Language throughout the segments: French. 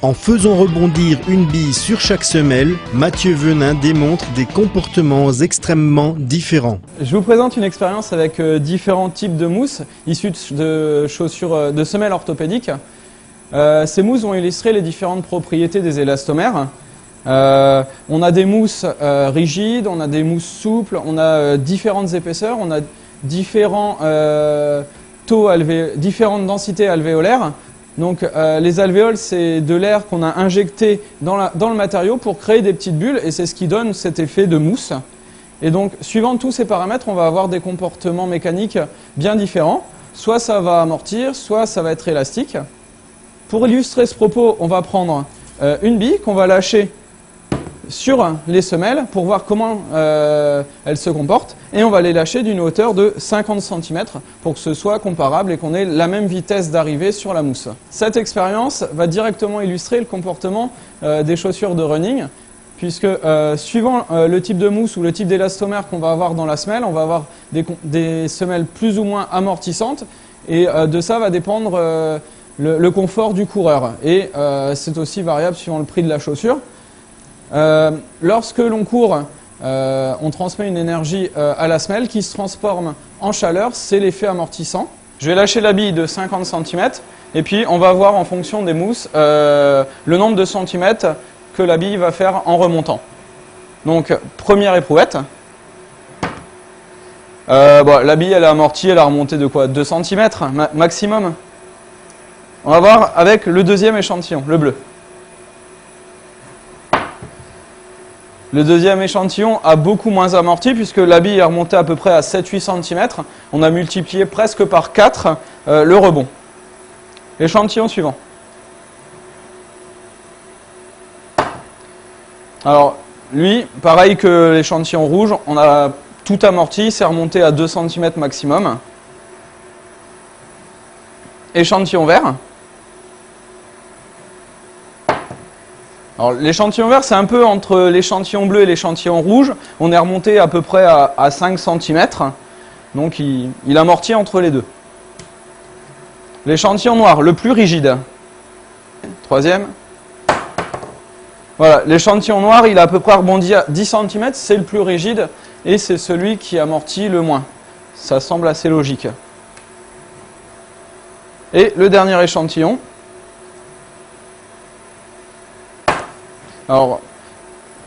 En faisant rebondir une bille sur chaque semelle, Mathieu Venin démontre des comportements extrêmement différents. Je vous présente une expérience avec différents types de mousses issues de chaussures, de semelles orthopédiques. Ces mousses vont illustrer les différentes propriétés des élastomères. On a des mousses rigides, on a des mousses souples, on a différentes épaisseurs, on a différents différentes densités alvéolaires. Donc les alvéoles, c'est de l'air qu'on a injecté dans le matériau pour créer des petites bulles et c'est ce qui donne cet effet de mousse. Et donc, suivant tous ces paramètres, on va avoir des comportements mécaniques bien différents. Soit ça va amortir, soit ça va être élastique. Pour illustrer ce propos, on va prendre une bille qu'on va lâcher sur les semelles pour voir comment elles se comportent et on va les lâcher d'une hauteur de 50 cm pour que ce soit comparable et qu'on ait la même vitesse d'arrivée sur la mousse. Cette expérience va directement illustrer le comportement des chaussures de running puisque suivant le type de mousse ou le type d'élastomère qu'on va avoir dans la semelle, on va avoir des semelles plus ou moins amortissantes et de ça va dépendre le confort du coureur et c'est aussi variable suivant le prix de la chaussure. Lorsque l'on court, on transmet une énergie à la semelle qui se transforme en chaleur, c'est l'effet amortissant. Je vais lâcher la bille de 50 cm et puis on va voir en fonction des mousses le nombre de centimètres que la bille va faire en remontant. Donc première éprouvette. La bille elle est amortie, elle a remonté de quoi 2 cm maximum. On va voir avec le deuxième échantillon, le bleu. Le deuxième échantillon a beaucoup moins amorti puisque la bille est remontée à peu près à 7-8 cm. On a multiplié presque par 4 le rebond. Échantillon suivant. Alors lui, pareil que l'échantillon rouge, on a tout amorti, c'est remonté à 2 cm maximum. Échantillon vert. Alors l'échantillon vert, c'est un peu entre l'échantillon bleu et l'échantillon rouge. On est remonté à peu près à 5 cm. Donc il amortit entre les deux. L'échantillon noir, le plus rigide. Troisième. Voilà, l'échantillon noir, il a à peu près rebondi à 10 cm. C'est le plus rigide et c'est celui qui amortit le moins. Ça semble assez logique. Et le dernier échantillon. Alors,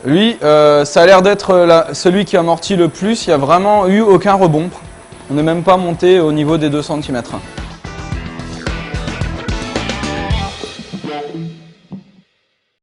lui, ça a l'air d'être celui qui amortit le plus. Il n'y a vraiment eu aucun rebond. On n'est même pas monté au niveau des 2 cm.